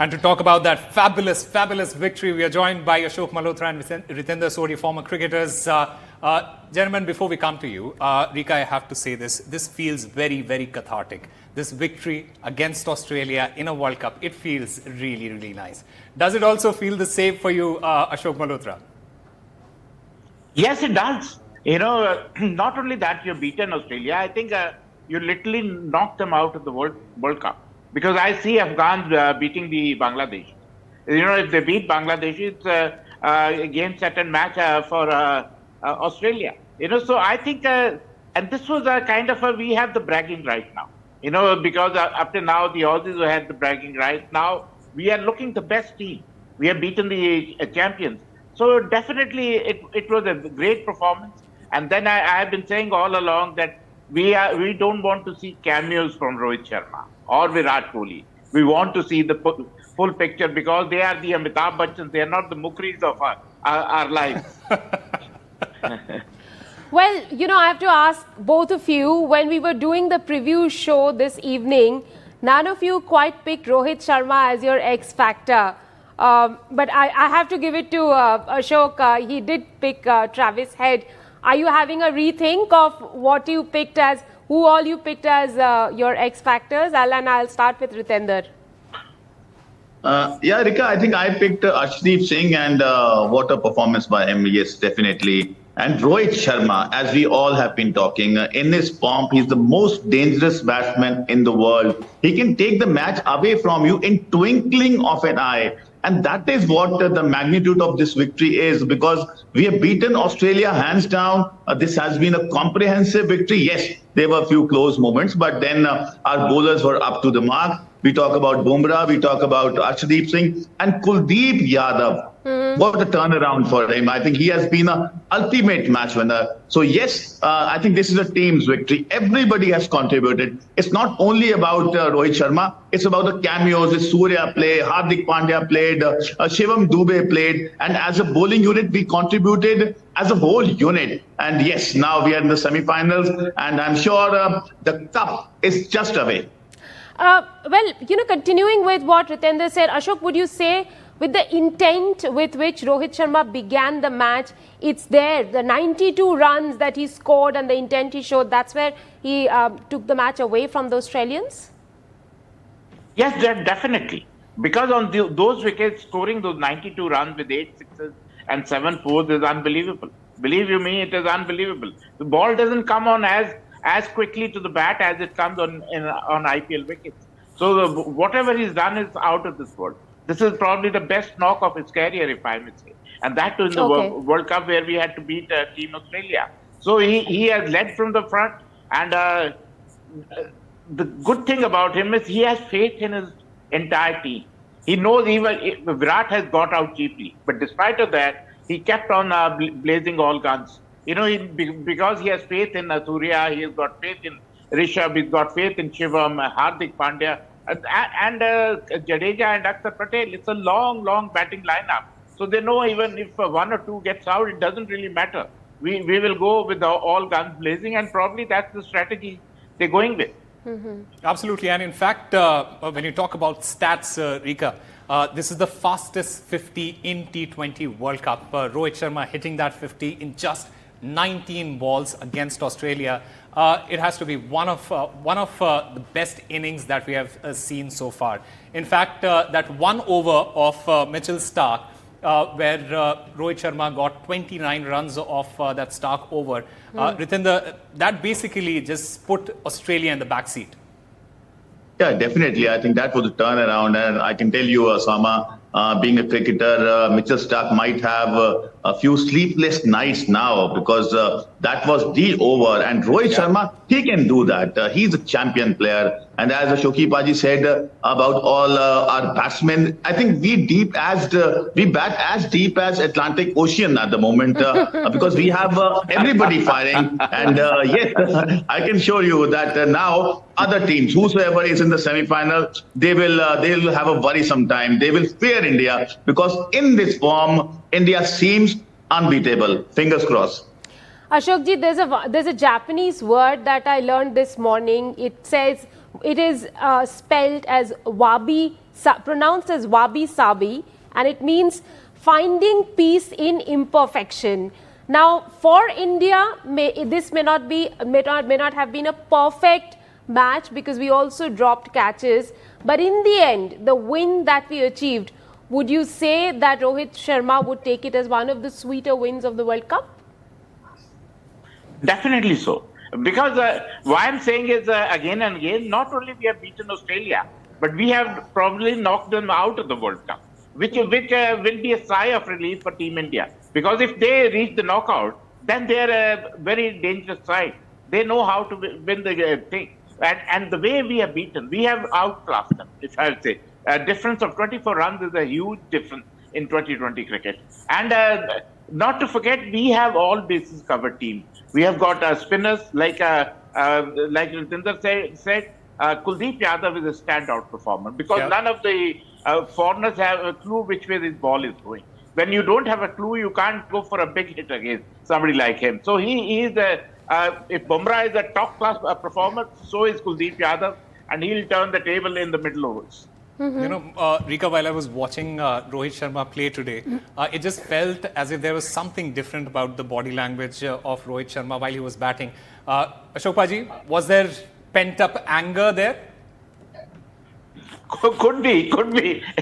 And to talk about that fabulous, fabulous victory, we are joined by Ashok Malhotra and Ritendra Sodhi, former cricketers. Gentlemen, before we come to you, Rika, I have to say this. This feels very, very cathartic. This victory against Australia in a World Cup, it feels really, really nice. Does it also feel the same for you, Ashok Malhotra? Yes, it does. You know, not only that you've beaten Australia, I think you literally knocked them out of the World Cup. Because I see Afghans beating the Bangladesh. You know, if they beat Bangladesh, it's a game, set and match for Australia. You know, so I think, and this was a kind of we have the bragging right now. You know, because up to now, the Aussies had the bragging right. Now, we are looking the best team. We have beaten the champions. So definitely, it was a great performance. And then I have been saying all along that we don't want to see cameos from Rohit Sharma or Virat Kohli. We want to see the full picture because they are the Amitabh Bachchan. They are not the Mukris of our lives. Well, you know, I have to ask both of you, when we were doing the preview show this evening, none of you quite picked Rohit Sharma as your X factor. But I have to give it to Ashok. He did pick Travis Head. Are you having a rethink of what you picked as, who all you picked as your X factors? Alan, I'll start with Ritender. Yeah, Rika, I think I picked Arshdeep Singh, and what a performance by him. Yes, definitely. And Rohit Sharma, as we all have been talking, in his form, he's the most dangerous batsman in the world. He can take the match away from you in twinkling of an eye. And that is what the magnitude of this victory is, because we have beaten Australia hands down. This has been a comprehensive victory. Yes, there were a few close moments, but then our bowlers were up to the mark. We talk about Bumrah, we talk about Arshdeep Singh and Kuldeep Yadav. What a turnaround for him. I think he has been an ultimate match winner. So yes, I think this is a team's victory. Everybody has contributed. It's not only about Rohit Sharma. It's about the cameos. The Surya played, Hardik Pandya played, Shivam Dube played. And as a bowling unit, we contributed as a whole unit. And yes, now we are in the semi-finals. And I'm sure the cup is just away. Well, you know, continuing with what Ritendra said, Ashok, would you say with the intent with which Rohit Sharma began the match, it's there, the 92 runs that he scored and the intent he showed, that's where he took the match away from the Australians? Yes, definitely. Because on those wickets, scoring those 92 runs with 8 sixes and 7 fours is unbelievable. Believe you me, it is unbelievable. The ball doesn't come on as quickly to the bat as it comes on IPL wickets. So whatever he's done is out of this world. This is probably the best knock of his career, if I may say. And that too in the World Cup where we had to beat Team Australia. So he has led from the front. And the good thing about him is he has faith in his entire team. He knows even Virat has got out cheaply. But despite of that, he kept on blazing all guns. You know, because he has faith in Surya, he has got faith in Rishabh, he's got faith in Shivam, Hardik Pandya, and Jadeja and Akshar Patel. It's a long, long batting lineup. So they know even if one or two gets out, it doesn't really matter. We will go with all guns blazing, and probably that's the strategy they're going with. Absolutely. And in fact, when you talk about stats, Rika, this is the fastest 50 in T20 World Cup. Rohit Sharma hitting that 50 in just 19 balls against Australia. It has to be one of the best innings that we have seen so far. In fact, that one over of Mitchell Stark, where Rohit Sharma got 29 runs off that Stark over. Ritendra, that basically just put Australia in the backseat. Yeah, definitely. I think that was a turnaround. And I can tell you, Osama, being a cricketer, Mitchell Stark might have a few sleepless nights now because that was the over. And Rohit Sharma, he can do that. He's a champion player. And as Ashoki Paji said about all our batsmen, I think we bat as deep as Atlantic Ocean at the moment because we have everybody firing. And yes, I can show you that now other teams, whosoever is in the semi-final, they'll have a worrisome time. They will fear India because in this form, India seems unbeatable. Fingers crossed. Ashokji, there's a Japanese word that I learned this morning. It says, it is spelled as wabi pronounced as Wabi Sabi, and it means finding peace in imperfection. Now, for India, this may not have been a perfect match because we also dropped catches. But in the end, the win that we achieved, would you say that Rohit Sharma would take it as one of the sweeter wins of the World Cup? Definitely so. Because why I'm saying is again and again, not only we have beaten Australia, but we have probably knocked them out of the World Cup, which will be a sigh of relief for Team India. Because if they reach the knockout, then they're a very dangerous side. They know how to win the thing. And the way we have beaten, we have outclassed them, if I would say. A difference of 24 runs is a huge difference in 2020 cricket. And not to forget, we have all bases covered team. We have got spinners like Ritinder said, Kuldeep Yadav is a standout performer because none of the foreigners have a clue which way this ball is going. When you don't have a clue, you can't go for a big hit against somebody like him. So he is if Bumrah is a top class performer, so is Kuldeep Yadav, and he'll turn the table in the middle overs. You know, Rika, while I was watching Rohit Sharma play today, it just felt as if there was something different about the body language of Rohit Sharma while he was batting. Ashok Paji, was there pent-up anger there? Could be.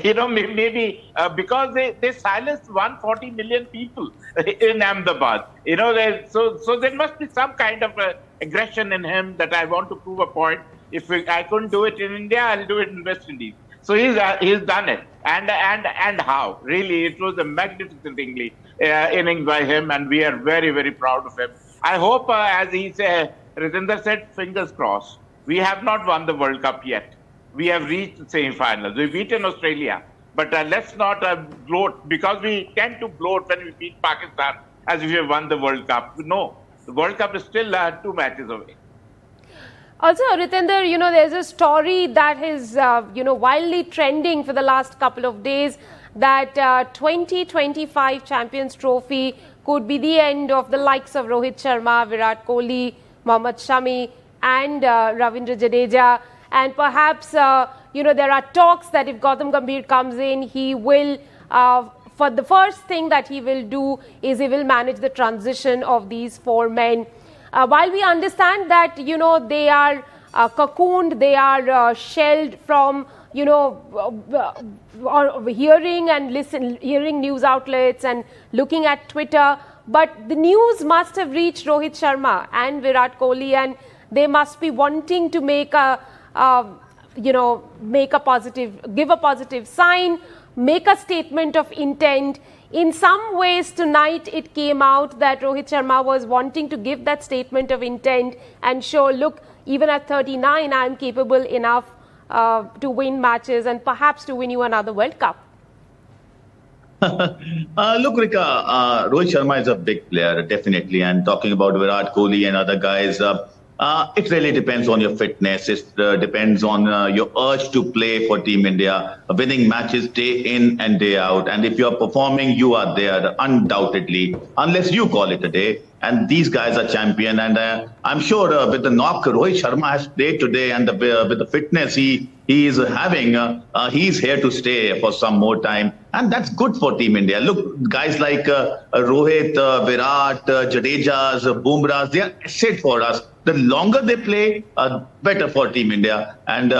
You know, maybe because they silenced 140 million people in Ahmedabad. You know, so there must be some kind of aggression in him that I want to prove a point. If I couldn't do it in India, I'll do it in West Indies. So he's done it, and how really it was a magnificent innings by him, and we are very, very proud of him. I hope, as Ritinder said, fingers crossed. We have not won the World Cup yet. We have reached the semi-finals. We've beaten Australia, but let's not gloat because we tend to gloat when we beat Pakistan as if we have won the World Cup. No, the World Cup is still 2 matches away. Also, Ritinder, you know, there's a story that is, wildly trending for the last couple of days that 2025 Champions Trophy could be the end of the likes of Rohit Sharma, Virat Kohli, Mohammad Shami and Ravindra Jadeja. And perhaps, there are talks that if Gautam Gambhir comes in, he will, for the first thing that he will do is he will manage the transition of these 4 men. While we understand that, they are cocooned, they are shelled from, hearing news outlets and looking at Twitter. But the news must have reached Rohit Sharma and Virat Kohli, and they must be wanting to give a positive sign, make a statement of intent. In some ways, tonight it came out that Rohit Sharma was wanting to give that statement of intent and show, look, even at 39, I am capable enough to win matches and perhaps to win you another World Cup. Look, Rika, Rohit Sharma is a big player, definitely. And talking about Virat Kohli and other guys, it really depends on your fitness. It depends on your urge to play for Team India, winning matches day in and day out. And if you're performing, you are there, undoubtedly, unless you call it a day. And these guys are champion. And I'm sure with the knock Rohit Sharma has played today and with the fitness he is having, he's here to stay for some more time. And that's good for Team India. Look, guys like Rohit, Virat, Jadeja's, Bumrah's, they are asset for us. The longer they play, better for Team India. And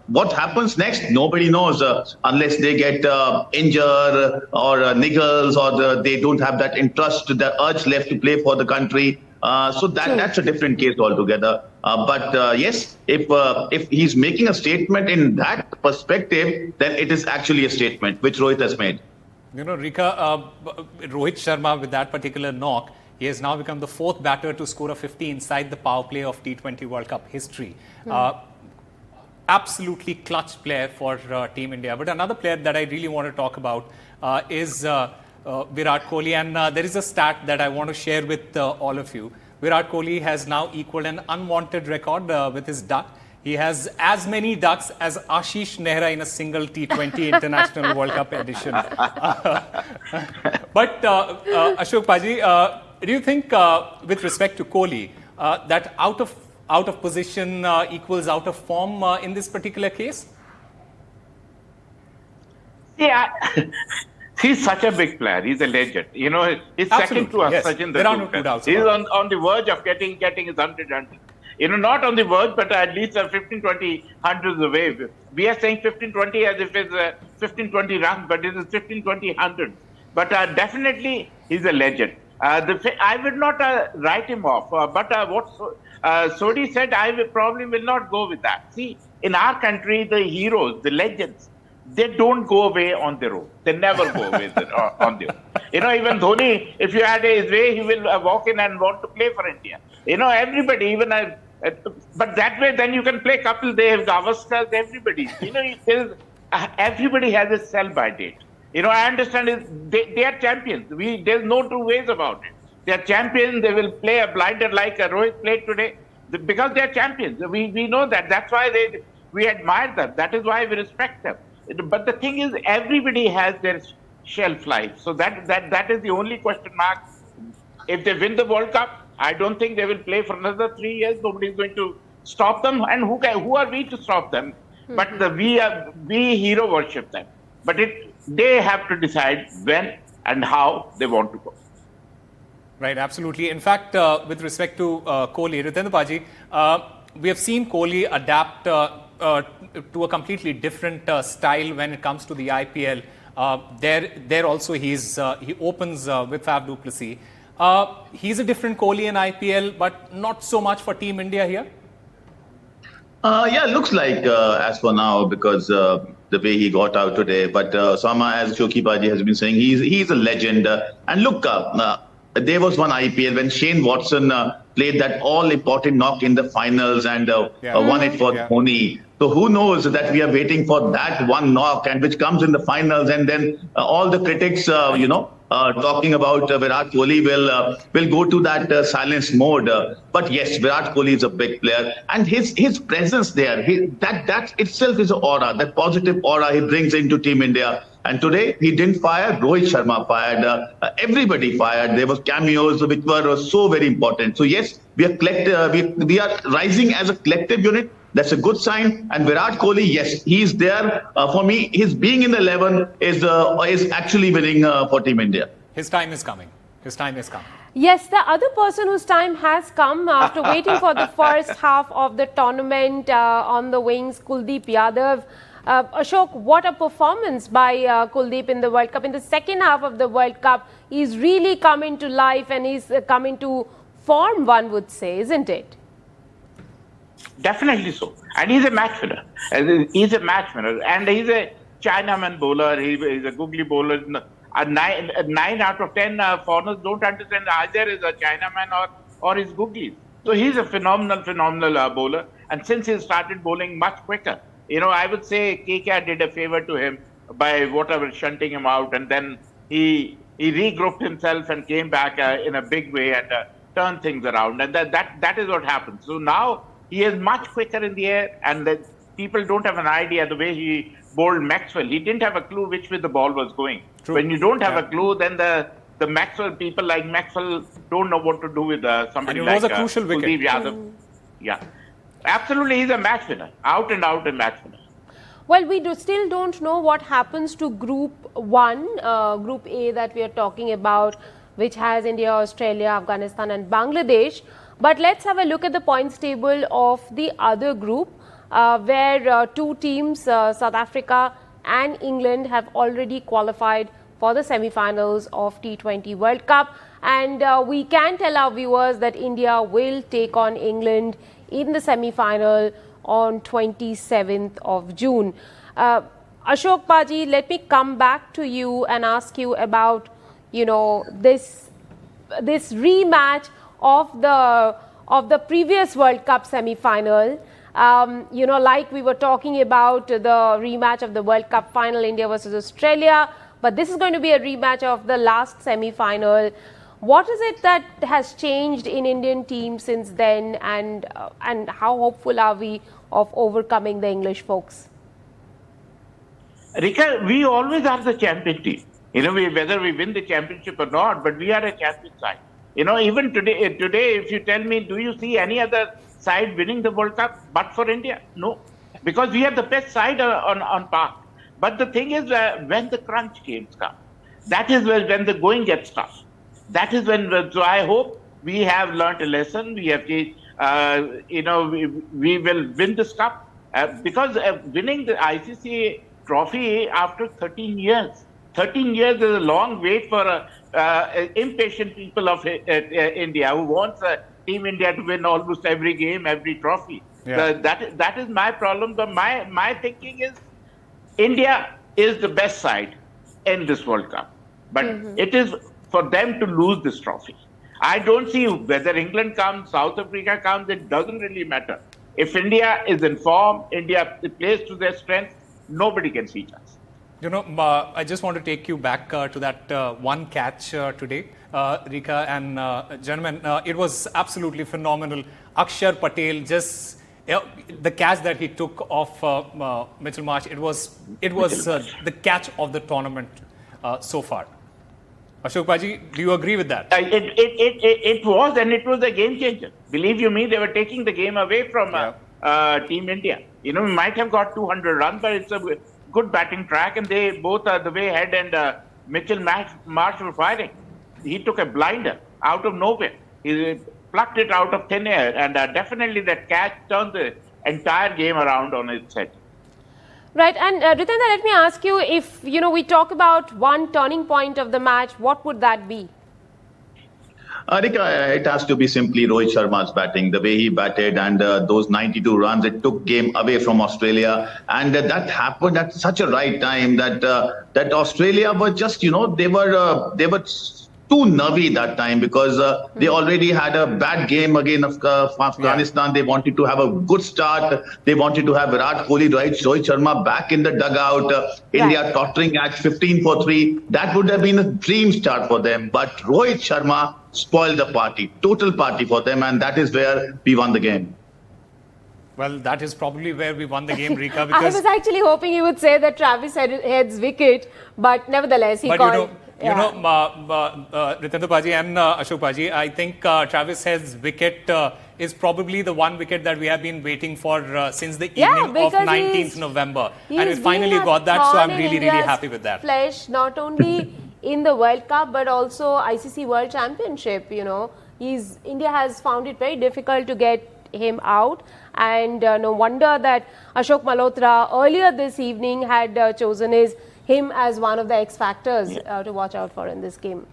what happens next, nobody knows unless they get injured or niggles or they don't have that interest, the urge left to play for the country. So that's a different case altogether. But yes, if he's making a statement in that perspective, then it is actually a statement which Rohit has made. You know, Rika, Rohit Sharma with that particular knock, he has now become the 4th batter to score a 50 inside the power play of T20 World Cup history. Absolutely clutch player for Team India. But another player that I really want to talk about is Virat Kohli. And there is a stat that I want to share with all of you. Virat Kohli has now equaled an unwanted record with his duck. He has as many ducks as Ashish Nehra in a single T20 International World Cup edition. But Ashok Paji, do you think, with respect to Kohli, that out of position equals out of form in this particular case? See, he's such a big player. He's a legend. You know, he's second to us, yes. Sachin There are no Tendulkar. two doubts He's about it. on the verge of getting his 100. You know, not on the verge, but at least 15, 20 hundreds away. We are saying 15, 20 as if it's 15, 20 runs, but it is 15, 20 hundreds. But definitely, he's a legend. I would not write him off. But what Sodi said, probably will not go with that. See, in our country, the heroes, the legends, they don't go away on their own. They never go away on their own. You know, even Dhoni, if you had his way, he will walk in and want to play for India. You know, everybody, even but that way, then you can play Kapil Dev, Gavaskar, everybody. You know, everybody has a sell-by date. You know, I understand they are champions. There's no two ways about it. They are champions. They will play a blinder like Rohit played today because they are champions. We know that. That's why we admire them. That is why we respect them. But the thing is, everybody has their shelf life. So that is the only question mark. If they win the World Cup, I don't think they will play for another 3 years. Nobody is going to stop them. And who are we to stop them? But we hero worship them. But they have to decide when and how they want to go. Right, absolutely. In fact, with respect to Kohli, Ritendra Paji, we have seen Kohli adapt to a completely different style when it comes to the IPL. There also he opens with Faf du Plessis. He's a different Kohli in IPL, but not so much for Team India here. Yeah, looks like as for now, because the way he got out today. But Sama, as Shoki Paji has been saying, he's a legend. And look, there was one IPL when Shane Watson played that all-important knock in the finals and won it for Dhoni. So who knows that we are waiting for that one knock and which comes in the finals, and then all the critics, talking about Virat Kohli will go to that silence mode. But yes, Virat Kohli is a big player, and his presence there, that itself is an aura, that positive aura he brings into Team India. And today he didn't fire. Rohit Sharma fired. Everybody fired. There was cameos which were so very important. So yes, we are rising as a collective unit. That's a good sign. And Virat Kohli, yes, he's there. For me, his being in the 11 is actually winning for Team India. His time is coming. His time is coming. Yes, the other person whose time has come after waiting for the first half of the tournament on the wings, Kuldeep Yadav. Ashok, what a performance by Kuldeep in the World Cup. In the second half of the World Cup, he's really come into life and he's come into form, one would say, isn't it? Definitely so. And he's a match winner. He's a match winner. And he's a Chinaman bowler. He's a googly bowler. 9 out of 10 foreigners don't understand either is a Chinaman or is googly. So he's a phenomenal bowler. And since he started bowling much quicker, you know, I would say KK did a favor to him by whatever shunting him out, and then he regrouped himself and came back in a big way and turned things around. And that is what happened. So now he is much quicker in the air, and people don't have an idea the way he bowled Maxwell. He didn't have a clue which way the ball was going. True. When you don't have a clue, then the Maxwell people like Maxwell don't know what to do with somebody like And it was a crucial wicket. Kuldeep Yadav. Yeah. Absolutely, he's a match winner, out and out a match winner. Well, we still don't know what happens to Group 1, Group A that we are talking about, which has India, Australia, Afghanistan and Bangladesh. But let's have a look at the points table of the other group, where two teams, South Africa and England, have already qualified for the semi-finals of T20 World Cup. And we can tell our viewers that India will take on England in the semi-final on 27th of June. Ashok Paji, let me come back to you and ask you about, this rematch of the previous World Cup semi-final. Like we were talking about the rematch of the World Cup final, India versus Australia, but this is going to be a rematch of the last semi-final. What is it that has changed in Indian team since then, and how hopeful are we of overcoming the English folks? Rika, we always are the champion team. Whether we win the championship or not, but we are a champion side. Even today, if you tell me, do you see any other side winning the World Cup but for India? No, because we are the best side on Park. But the thing is, when the crunch games come, that is when the going gets tough. That is when. So I hope we have learned a lesson. We have, we will win this cup because winning the ICC trophy after 13 years. 13 years is a long wait for impatient people of India who wants Team India to win almost every game, every trophy. Yeah. That is my problem. But my thinking is India is the best side in this World Cup. But it is for them to lose this trophy. I don't see whether England comes, South Africa comes, it doesn't really matter. If India is in form, India plays to their strength, nobody can beat us. I just want to take you back to that one catch today, Rika and gentlemen. It was absolutely phenomenal. Akshar Patel the catch that he took off Mitchell Marsh. It was the catch of the tournament so far. Ashok Paji, do you agree with that? It was, and it was a game changer. Believe you me, they were taking the game away from Team India. We might have got 200 runs, but it's a good batting track, and they both the way Head and Mitchell Marsh were firing. He took a blinder out of nowhere. He plucked it out of thin air, and definitely that catch turned the entire game around on its head. Right, and Ritendra, let me ask you, if we talk about one turning point of the match, what would that be? Rika, it has to be simply Rohit Sharma's batting. The way he batted and those 92 runs, it took game away from Australia. And that happened at such a right time that that Australia were just, they were too nervy that time because they already had a bad game against Afghanistan. They wanted to have a good start. They wanted to have Virat Kohli, Rohit Sharma back in the dugout. India tottering at 15 for 3. That would have been a dream start for them. But Rohit Sharma spoiled the party, total party for them, and that is where we won the game. Well, that is probably where we won the game, Rika. Because I was actually hoping you would say that Travis Head's wicket, but nevertheless, he called. Ritendra Paji and Ashok Paji, I think Travis Head's wicket is probably the one wicket that we have been waiting for since the evening of 19th November. And we finally got that, so I'm really, really happy with that. Flesh, not only in the World Cup, but also ICC World Championship, India has found it very difficult to get him out. And no wonder that Ashok Malhotra earlier this evening had chosen him as one of the X factors to watch out for in this game.